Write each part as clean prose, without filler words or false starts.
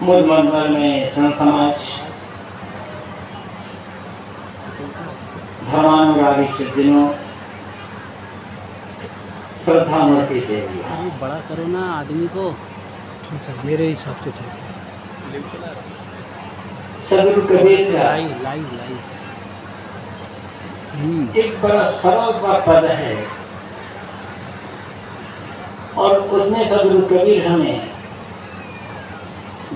मूल मंडल में संत समाज धर्मानुरागी सज्जनों, श्रद्धा मूर्ति देवी, अरे बड़ा करो ना आदमी को। मेरे हिसाब से सदगुरु कबीर का लाइव लाइव लाइव एक बड़ा सरल सा पद है और उसमें सदगुरु कबीर हमें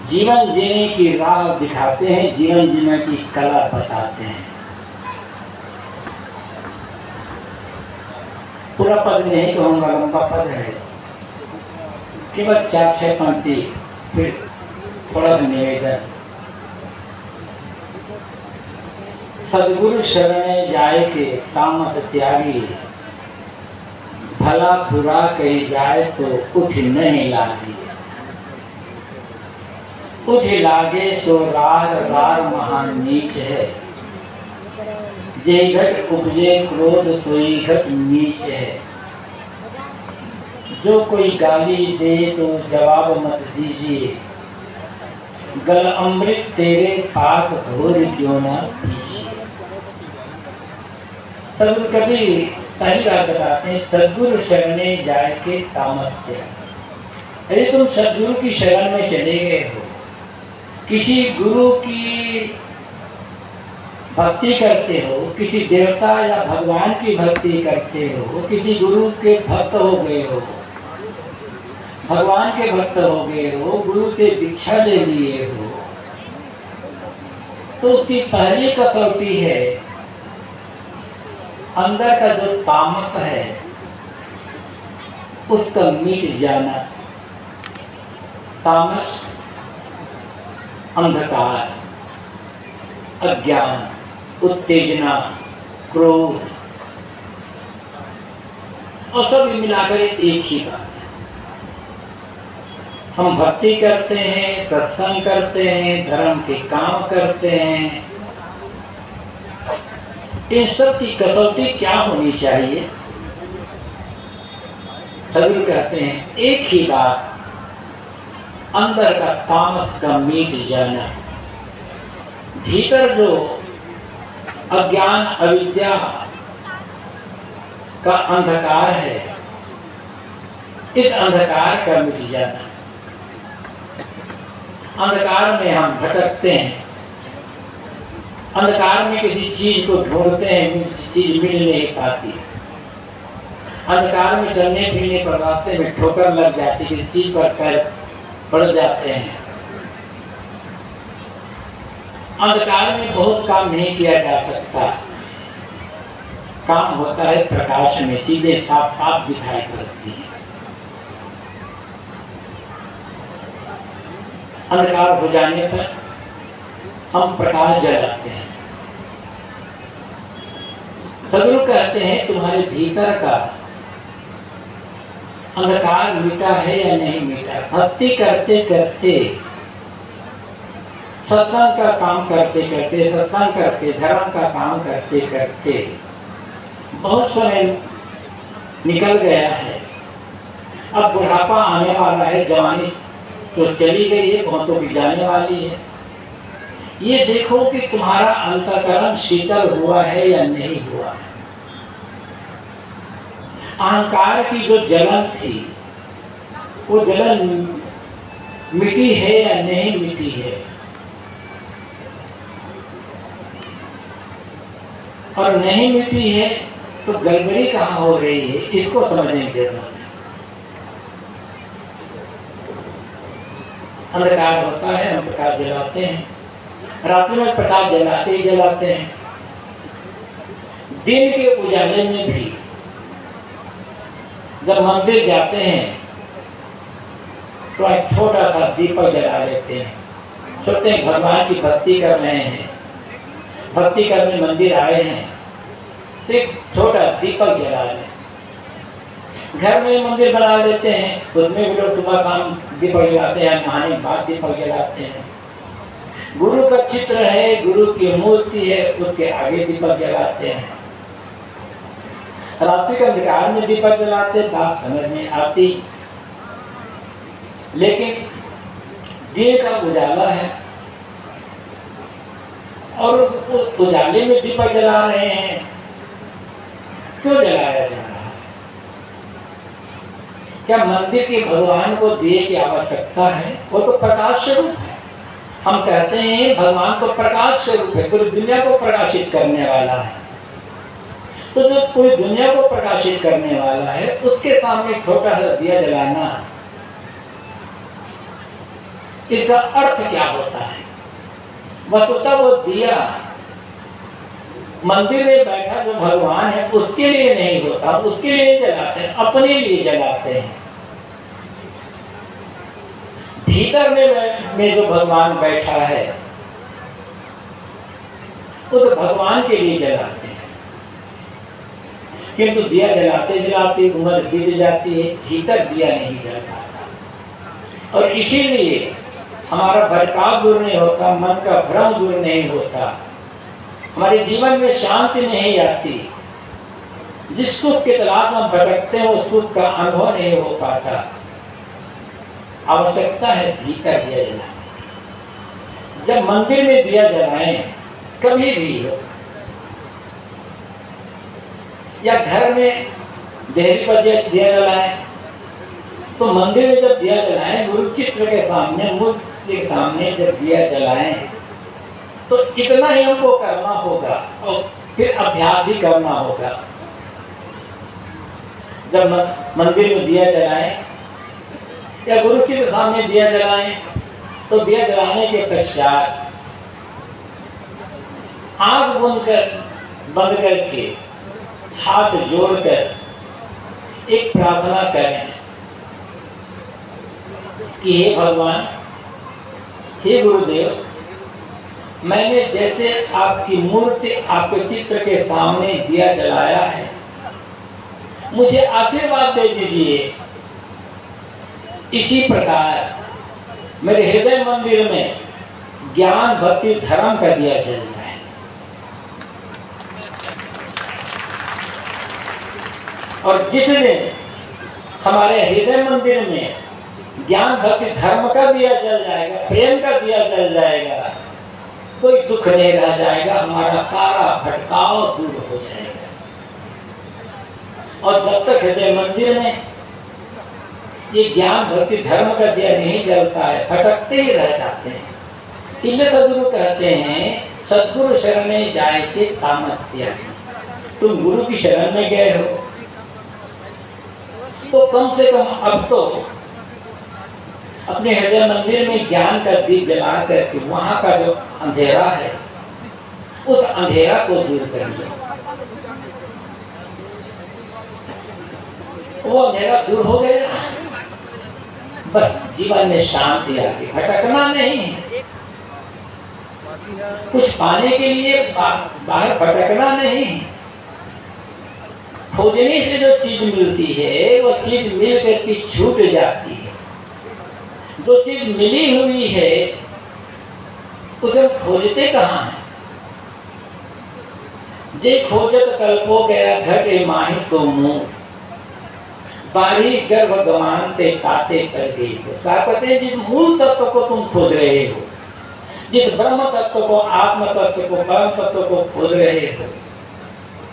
जीवन जीने की राह दिखाते हैं, जीवन जीने की कला बताते हैं। पूरा पद नहीं कहूँगा, लंबा पद है, केवल 4-6 पंक्ति, फिर थोड़ा सा निवेदन। सदगुरु शरणे जाए के तामस त्यागी, भला बुरा कही जाए तो उठ नहीं लागी। उठ लागे सो रार रार महान नीच है, जे घट उपजे क्रोध सोई घट नीच है। जो कोई गाली दे तो जवाब मत दीजिए, गल अमृत तेरे पास घोर क्यों न पीजिए। सदगुरु कबीर पहली बात बताते हैं, सदगुरु शरणे जाए के तामस त्यागी। अरे तुम सदगुरु की शरण में चले गए हो, किसी गुरु की भक्ति करते हो, किसी देवता या भगवान की भक्ति करते हो, किसी गुरु के भक्त हो गए हो, भगवान के भक्त हो गए हो, गुरु से दीक्षा ले लिए हो, तो उसकी पहली कसौटी है अंदर का जो तामस है उसका मिट जाना। तामस अंधकार, अज्ञान, उत्तेजना, क्रोध और सब मिलाकर एक ही बात है। हम भक्ति करते हैं, सत्संग करते हैं, धर्म के काम करते हैं, इन सब की कसौटी क्या होनी चाहिए? सदगुरु कहते हैं एक ही बात, अंदर का तामस का मिट जाना। भीतर जो अज्ञान अविद्या का अंधकार है, इस अंधकार का मिट जाना। अंधकार में हम भटकते हैं, अंधकार में किसी चीज को ढूंढते हैं, चीज मिल नहीं पाती। अंधकार में चलने फिरने पर रास्ते में ठोकर लग जाती, किसी चीज पर पैर पड़ जाते हैं। अंधकार में बहुत काम नहीं किया जा सकता, काम होता है प्रकाश में, चीजें साफ साफ दिखाई पड़ती हैं। अंधकार हो जाने पर हम प्रकाश जलाते हैं। सदगुरु कहते हैं तुम्हारे भीतर का अंधकार मिटा है या नहीं मिटा। भक्ति करते करते, सत्संग का काम करते करते, सत्संग करते, धर्म का काम करते करते बहुत समय निकल गया है। अब बुढ़ापा आने वाला है, जवानी तो चली गई है, बहुतों की जाने वाली है। ये देखो कि तुम्हारा अंतःकरण शीतल हुआ है या नहीं हुआ है। अहंकार की जो जलन थी, वो जलन मिटी है या नहीं मिटी है। और नहीं मिटी है तो गड़बड़ी कहाँ हो रही है, इसको समझने की जरूरत है। अंधकार होता है, हम प्रकाश जलाते हैं, रात्रि में प्रकाश जलाते ही जलाते हैं। दिन के उजाले में भी जब मंदिर जाते हैं तो एक छोटा सा दीपक जला लेते हैं, सोचते हैं भगवान की भक्ति कर रहे हैं, भक्ति करने मंदिर आए हैं, तो एक छोटा दीपक जला लें। घर में मंदिर बना लेते हैं, उसमें भी लोग सुबह शाम दीपक जलाते हैं, नहाने के बाद दीपक जलाते हैं। गुरु का चित्र है, गुरु की मूर्ति है, उसके आगे दीपक जलाते हैं। रात्रि के अंधकार में दीपक जलाते, बात समझ में आती। लेकिन दिए का उजाला है और उस उजाले में दीपक जला रहे हैं। क्यों जलाया जा रहा है? क्या मंदिर के भगवान को दिए की आवश्यकता है? वो तो प्रकाश स्वरूप है। हम कहते हैं भगवान तो प्रकाश स्वरूप है, पूरी दुनिया को प्रकाशित करने वाला है। तो जो पूरी दुनिया को प्रकाशित करने वाला है उसके सामने छोटा सा दिया जलाना, इसका अर्थ क्या होता है? वस्तुतः वो दिया मंदिर में बैठा जो भगवान है उसके लिए नहीं होता, उसके लिए जलाते हैं, अपने लिए जलाते हैं। भीतर में जो भगवान बैठा है उस भगवान के लिए जलाते हैं। किंतु दिया जलाते जलाते उम्र बीत जाती है, भीतर दिया नहीं जल पाता। और इसीलिए हमारा भटकाव दूर नहीं होता, मन का भ्रम दूर नहीं होता, हमारे जीवन में शांति नहीं आती। जिस सुख के तलाश में भटकते हैं वो सुख का अनुभव नहीं हो पाता। आवश्यकता है भीतर दिया जलाना। जब मंदिर में दिया जलाएं, कभी भी हो या घर में देहरी पर दिया जलाएं, तो मंदिर में जब दिया जलाएं, गुरु चित्र के सामने, मूर्ति के सामने जब दिया जलाएं, तो इतना ही हमको करना होगा और फिर अभ्यास भी करना होगा। जब मंदिर में दिया जलाएं या गुरु के सामने दिया जलाएं, तो दिया जलाने के पश्चात आंख बंद करके हाथ जोड़कर एक प्रार्थना करें कि हे भगवान, हे गुरुदेव, मैंने जैसे आपकी मूर्ति, आपके चित्र के सामने दिया जलाया है, मुझे आशीर्वाद दे दीजिए। इसी प्रकार मेरे हृदय मंदिर में ज्ञान भक्ति धर्म का दिया जल जाए। और जिस दिन हमारे हृदय मंदिर में ज्ञान भक्ति धर्म का दिया जल जाएगा, प्रेम का दिया जल जाएगा, कोई दुख नहीं रह जाएगा, हमारा सारा भटकाव दूर हो जाएगा। और जब तक हृदय मंदिर में ये ज्ञान भक्ति धर्म का दिया नहीं जलता है, भटकते ही रह जाते हैं। इसलिए सदगुरु कहते हैं, सदगुरु शरणे जाए के तामत त्यागी। तुम गुरु की शरण में गए हो तो कम से कम अब तो अपने हृदय मंदिर में ज्ञान का दीप जला करके वहां का जो अंधेरा है उस अंधेरा को दूर करिए। वो अंधेरा दूर हो गया, बस जीवन में शांति आ गई। भटकना नहीं, कुछ पाने के लिए बाहर भटकना नहीं। खोजने से जो चीज मिलती है वो चीज मिल करके छूट जाती है। जो चीज मिली हुई है उसे खोजते कहाँ हैं? जे खोजत कल्पो गया घटे माही तो मुंह, बारी गर्भ गमानते ताते कर गई। क्या कहते हैं? जिस मूल तत्व को तुम खोज रहे हो, जिस ब्रह्म तत्व को, आत्म तत्व को, परम तत्व को खोज रहे हो,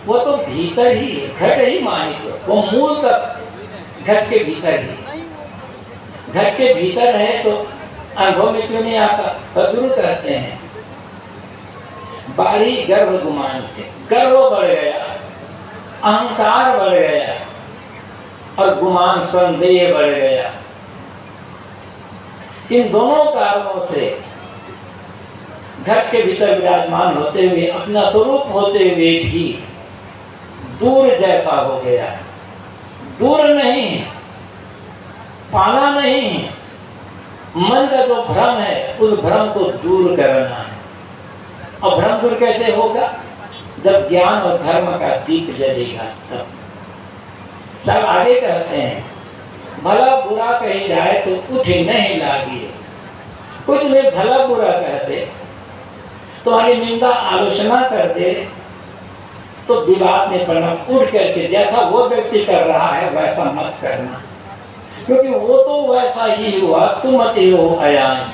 वो तो भीतर ही है, घट ही माहित। वो मूल तत्व घट के भीतर ही, घट के भीतर है तो अनुभव में क्यों नहीं आता? सदगुरु कहते हैं बारी गर्भ गुमान थे, गर्व बढ़ गया, अहंकार बढ़ गया और गुमान संदेह बढ़ गया। इन दोनों कारणों से घट के भीतर विराजमान होते हुए, अपना स्वरूप होते हुए भी दूर जैसा हो गया। दूर नहीं, पाना नहीं, मन का जो भ्रम है उस भ्रम को दूर करना है। और भ्रम दूर कैसे होगा? जब ज्ञान और धर्म का दीप जलेगा तब। सब आगे कहते हैं, भला बुरा कही जाए तो उठ नहीं लागिए। कुछ तुम्हें भला बुरा कहते, तुम्हारी निंदा आलोचना कर दे तो विवाद में पड़ना, उठ करके जैसा वो व्यक्ति कर रहा है वैसा मत करना, क्योंकि वो तो वैसा ही हुआ, तुम मत ही हो अयान।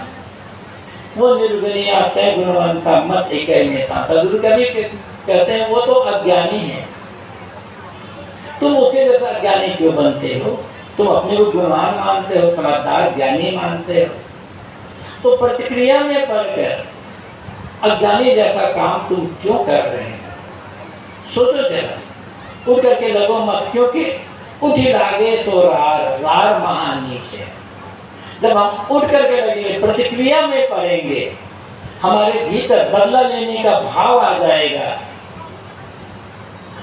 वो निर्गुणिया तय गुणवंता मत एक में था। गुरु कभी कहते हैं वो तो अज्ञानी है, तुम उसके जैसा अज्ञानी क्यों बनते हो? तुम अपने को गुणवान मानते हो, समझदार ज्ञानी मानते हो, तो प्रतिक्रिया में पड़कर अज्ञानी जैसा काम तुम क्यों कर रहे हैं? सोचो जरा, उठ करके लगो मत, क्योंकि उठी लागे सो रार महानीच है। जब हम उठ करके लगे प्रतिक्रिया में पड़ेंगे, हमारे भीतर बदला लेने का भाव आ जाएगा,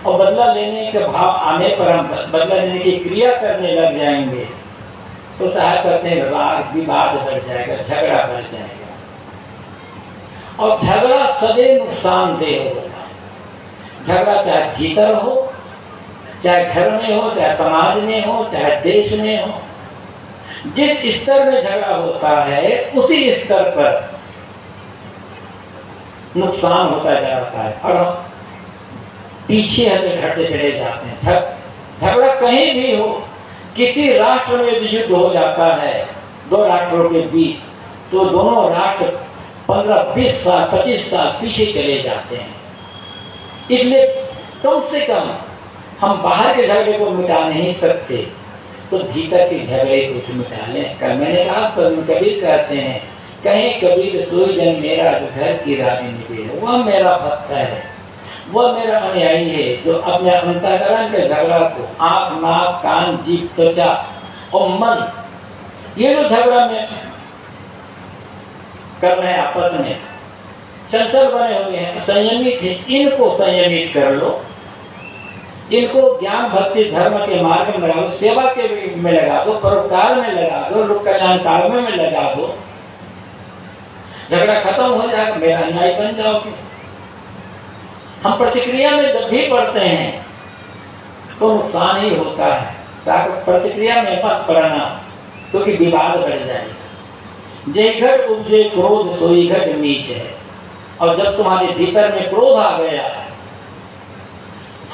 और बदला लेने का भाव आने पर हम बदला लेने की क्रिया करने लग जाएंगे, तो सहायता करते हैं राग विवाद बढ़ जाएगा, झगड़ा बढ़ जाएगा। और झगड़ा सदैव नुकसानदेह होगा। झगड़ा चाहे भीतर हो, चाहे घर में हो, चाहे समाज में हो, चाहे देश में हो, जिस स्तर में झगड़ा होता है उसी स्तर पर नुकसान होता जाता है और हम पीछे हटते चले जाते हैं। झगड़ा कहीं भी हो, किसी राष्ट्र में भी युद्ध हो जाता है दो राष्ट्रों के बीच, तो दोनों राष्ट्र 15-20 साल 25 साल पीछे चले जाते हैं। इसलिए कम से कम हम बाहर के झगड़े को मिटा नहीं सकते, तो भीतर के झगड़े को मिटा लें। कल मैंने कहा, कबीर कहते हैं, कहीं कबीर सोई जन मेरा जो घर की रानी निकले, वह मेरा भक्त है, वह मेरा अनुयायी है, जो अपने अंतःकरण के झगड़ा को आँख, नाक, कान, जीभ, त्वचा और मन, ये जो झगड़ा में कर रहे हैं आपस में, चंचल बने हुए हैं, संयमित है, इनको संयमित कर लो, इनको ज्ञान भक्ति धर्म के मार्ग में लगा दो, सेवा के में लगा दो, परोपकार में लगा दो, लोक कल्याण कार्य में लगा दो। झगड़ा खत्म हो जाएगा, मेरा अन्यायी बन जाओगे। हम प्रतिक्रिया में जब भी पढ़ते हैं तो नुकसान ही होता है। प्रतिक्रिया में मत पड़ना, क्योंकि विवाद बढ़ जाएगा। जे घट उपजे क्रोध सोई घट नीच है। और जब तुम्हारे भीतर में क्रोध आ गया,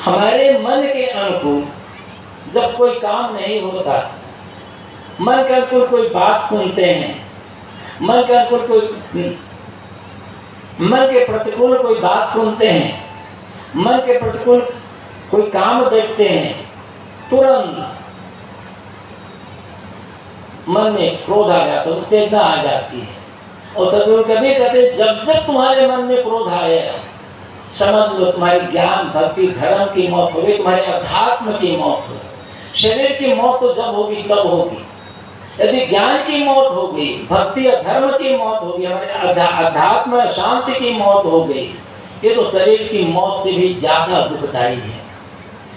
हमारे मन के अनुकूल जब कोई काम नहीं होता, मन के अनुकूल कोई बात सुनते हैं, मन के अनुकूल मन के प्रतिकूल कोई बात सुनते हैं, मन के प्रतिकूल कोई काम देखते हैं, तुरंत मन में क्रोध आ जाता है, उत्तेजना आ जाती है। और सदगुरु कभी कहते, जब जब तुम्हारे मन में क्रोध आया, समझ लो तुम्हारी ज्ञान भक्ति धर्म की मौत होगी, तुम्हारे अध्यात्म की मौत होगी। शरीर की मौत तो जब होगी तब होगी। यदि ज्ञान की मौत होगी, भक्ति और धर्म की मौत होगी, हमारे अध्यात्म शांति की मौत हो गई, ये तो शरीर की मौत से भी ज्यादा दुखदायी है।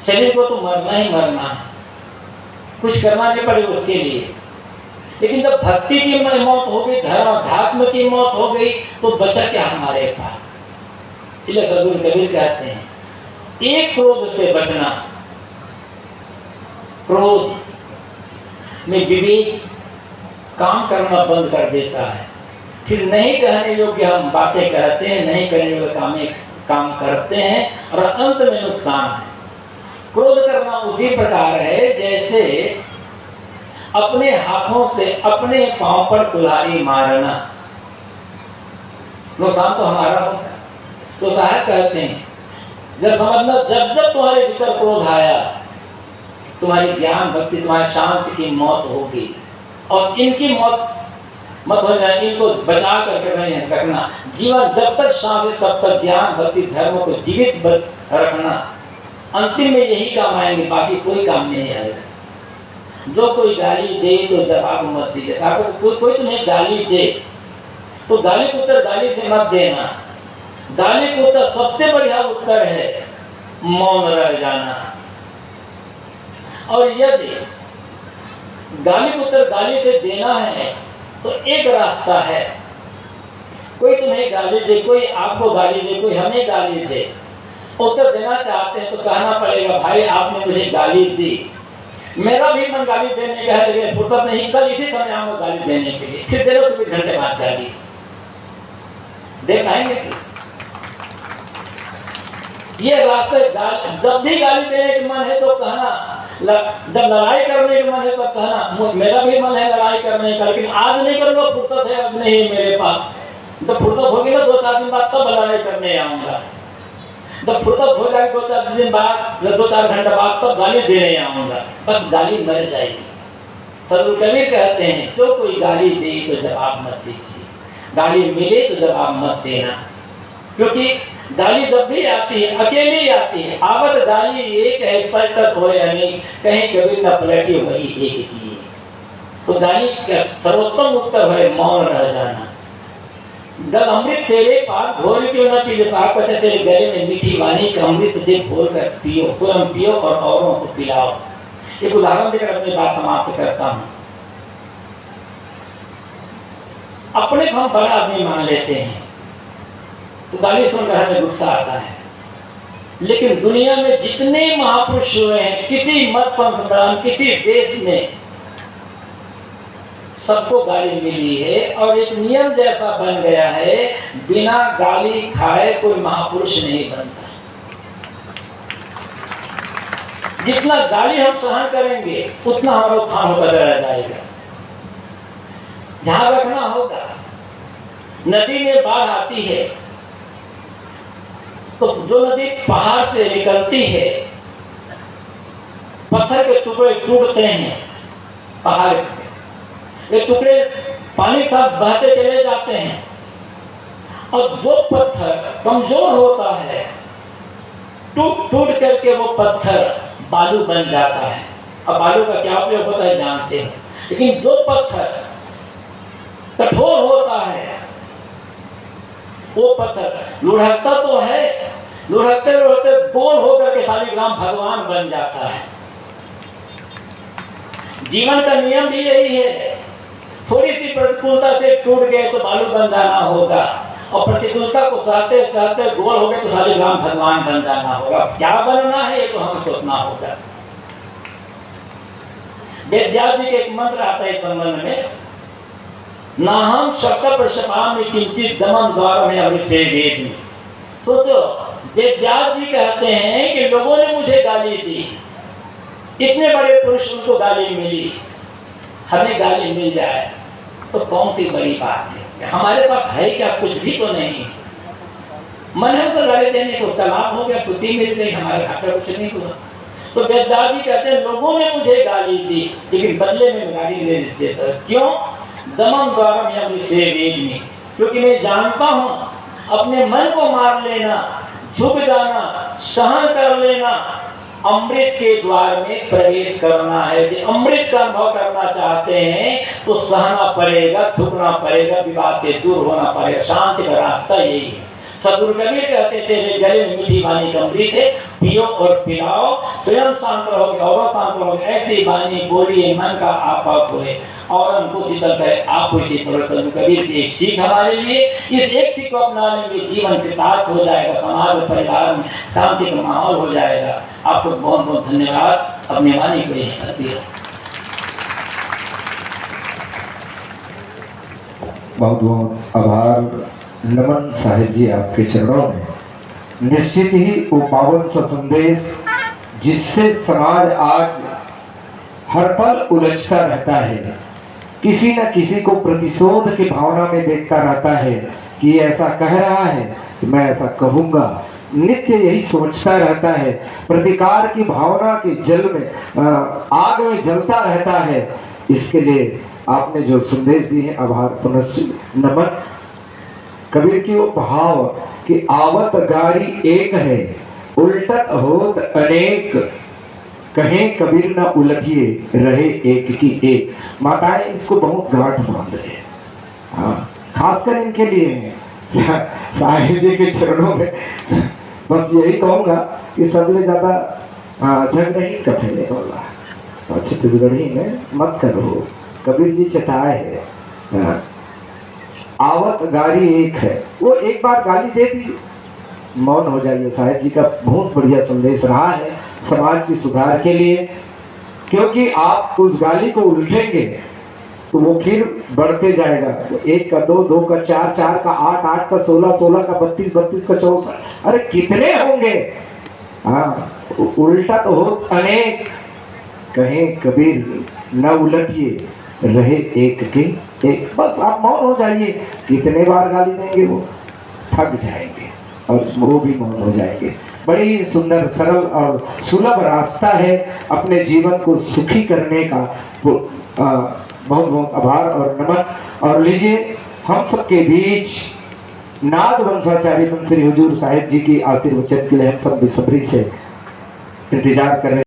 शरीर को तो मरना ही मरना है, कुछ करना नहीं पड़ेगा उसके लिए। लेकिन जब भक्ति की मौत हो गई, धर्म अध्यात्म की मौत हो गई, तो बचा क्या हमारे पास? इसलिए सदगुरु कबीर कहते हैं, एक क्रोध से बचना, क्रोध में विवेक काम करना बंद कर देता है। फिर नहीं कहने योग्य हम बातें कहते हैं, नहीं करने योग्य काम करते हैं और अंत में नुकसान है। क्रोध करना उसी प्रकार है जैसे अपने हाथों से अपने पांव पर कुल्हाड़ी मारना, नुकसान तो हमारा होता है। तो साहब कहते हैं, जब समझना, जब जब तुम्हारे भीतर क्रोध आया, तुम्हारी ज्ञान भक्ति तुम्हारी शांति की मौत होगी। और इनकी मौत मत हो जाए, इनको बचा करके नहीं रखना। जीवन जब तक शांत है तब तक ज्ञान भक्ति धर्म को जीवित रखना। अंतिम में यही काम आएंगे, बाकी कोई काम नहीं आएगा। जो कोई गाली दे तो जवाब मत दीजिए। कोई तुम्हें गाली दे तो गाली को उत्तर गाली से मत देना। गाली को उत्तर सबसे बढ़िया उत्तर है मौन रह जाना। और यदि गाली को उत्तर गाली से देना है तो एक रास्ता है, कोई तुम्हें गाली दे, कोई आपको गाली दे, कोई हमें गाली दे, उत्तर देना चाहते हैं तो कहना पड़ेगा, भाई आपने मुझे गाली दी, मेरा भी मन गाली देने का है, लेकिन फुर्सत नहीं, कल इसी समय आऊंगा गाली देने के लिए, फिर दे दो 24 घंटे बाद गाली दे पाएंगे कि ये रास्ते। जब भी गाली देने का मन है तो कहना, जब लड़ाई करने का मन है तो कहना, मेरा भी मन है लड़ाई करने का, लेकिन आज नहीं करूँगा, फुर्सत है अब नहीं मेरे पास, तो फुर्सत होगी ना 2-4 दिन बाद तब भलाई करने आऊंगा। जब फुर्सत हो जाएगी 2-4 दिन बाद, 2-4 घंटे बाद तब गाली देने आऊंगा। बस गाली मर जाएगी। सदगुरु कबीर कहते हैं जो कोई गाली दे तो जवाब मत दीजिए, गाली मिले तो जवाब मत देना। क्योंकि गाली जब भी आती है अकेली आती है। आवत गाली एक है पलटत होए अनेक, कहीं कबीर न पलटी वही एक की। तो गाली का सर्वोत्तम उत्तर है मौन रह जाना। जब अमृत तेरे पास घोल क्यों न पी, आप कहते तेरे गले में मीठी वाणी का अमृत दे घोल कर पियो, स्वयं पियो और औरों को पिलाओ। एक उदाहरण देकर अपनी बात समाप्त करता हूं। अपने को हम बड़ा आदमी मान लेते हैं तो गाली सुनकर हमें गुस्सा आता है, लेकिन दुनिया में जितने महापुरुष हुए हैं किसी मत पंथ किसी देश में सबको गाली मिली है। और एक नियम जैसा बन गया है, बिना गाली खाए कोई महापुरुष नहीं बनता। जितना गाली हम सहन करेंगे उतना हमारा उत्थान होता चला जाएगा। ध्यान रखना होगा, नदी में बाढ़ आती है तो जो नदी पहाड़ से निकलती है, पत्थर के टुकड़े टूटते हैं, पहाड़ के टुकड़े पानी साथ बहते चले जाते हैं। और जो पत्थर कमजोर होता है टूट टूट करके वो पत्थर बालू बन जाता है। अब बालू का क्या उपयोग होता है जानते हैं, लेकिन जो पत्थर कठोर होता है वो पत्थर लुढ़कता तो है, लुढ़कते लुढ़कते गोल होकर के शालिग्राम भगवान बन जाता है। जीवन का नियम भी यही है, थोड़ी सी प्रतिकूलता से टूट गए तो बालू बन जाना होगा, और प्रतिकूलता को सहते सहते गोल हो गए तो शालिग्राम भगवान बन जाना होगा। क्या बनना है ये तो हमें सोचना होगा। वेदव्यास जी के एक मंत्र आता है इस संबंध में, नाहम शक्र प्रशपामि किंचित दमन द्वार में अभिषे वेद में। सोचो, वेदव्यास जी कहते हैं कि लोगों ने मुझे गाली दी, इतने बड़े पुरुष उनको गाली मिली, हमें गाली मिल जाए तो कौन सी बड़ी बात है। हमारे पास है क्या, कुछ भी तो नहीं। मन है तो गाली देने को उसका लाभ हो गया, पुत्री मिल गई, हमारे हाथ में कुछ नहीं हुआ। तो वेदव्यास जी कहते हैं लोगों ने मुझे गाली दी लेकिन बदले में गाली ले देता। क्यों? दमन द्वारा में, क्योंकि मैं जानता हूं अपने मन को मार लेना, झुक जाना, सहन कर लेना, अमृत के द्वार में प्रवेश करना है। यदि अमृत का अनुभव करना चाहते हैं तो सहना पड़ेगा, झुकना पड़ेगा, विवाद से दूर होना पड़ेगा। शांति का रास्ता यही है। सदगुरु कबीर कहते थे मेरे गले में मीठी वाणी का अमृत है, पियो और पिलाओ, स्वयं शांत रहोगे और शांत रहोगे। ऐसी वाणी बोलिए मन का आपा खोए और उनको शीतल करे आपको शीतल। सदगुरु कबीर की सीख हमारे लिए, इस एक सीख को अपनाने में जीवन कृतार्थ हो जाएगा, समाज और परिवार में शांति का माहौल हो जाएगा। आपको बहुत बहुत धन्यवाद। अपनी वाणी को यही बहुत बहुत आभार। नमन साहिब जी आपके चरणों में। निश्चित ही वो पावन सा संदेश जिससे समाज आज हर पल उलझता रहता है, किसी न किसी को प्रतिशोध की भावना में देखता रहता है कि ऐसा कह रहा है कि मैं ऐसा कहूँगा, नित्य यही सोचता रहता है, प्रतिकार की भावना के जल में आग में जलता रहता है। इसके लिए आपने जो संदेश दिए हैं आभार पुनः नमन। कबीर की वो भाव कि आवत गारी एक है उल्टत होत अनेक, कहें कबीर न उलझिए रहे एक की एक। माताएं इसको बहुत गांठ बांध रहे हैं, हाँ, खासकर इनके लिए साहिब जी के चरणों में बस यही कहूँगा कि सबसे ज़्यादा जग नहीं कथे वाला तो छत्तीसगढ़ी में मत करो। कबीर जी चटाए है, आवत गाली एक है, वो एक बार गाली दे दी, मौन हो जाइए। साहिब जी का बहुत बढ़िया संदेश रहा है समाज की सुधार के लिए, क्योंकि आप उस गाली को उल्टेंगे तो वो फिर बढ़ते जाएगा। तो 1 का 2, 2 का 4, 4 का 8, 8 का 16, 16 का 32, 32 का 64, अरे कितने होंगे। हाँ, उल्टा तो हो अनेक, कहें कबीर न उलटिए रहे एक के एक बस आप मौन हो जाइए। कितने बार गाली देंगे वो, थक जाएंगे और वो भी मौन हो जाएंगे। बड़ी सुंदर सरल और सुलभ रास्ता है अपने जीवन को सुखी करने का। बहुत बहुत आभार और नमन। और लीजिए हम सबके बीच नाद वंशाचार्य श्री हुजूर साहिब जी की आशीर्वचन के लिए हम सब बेसब्री से इंतजार कर रहे हैं।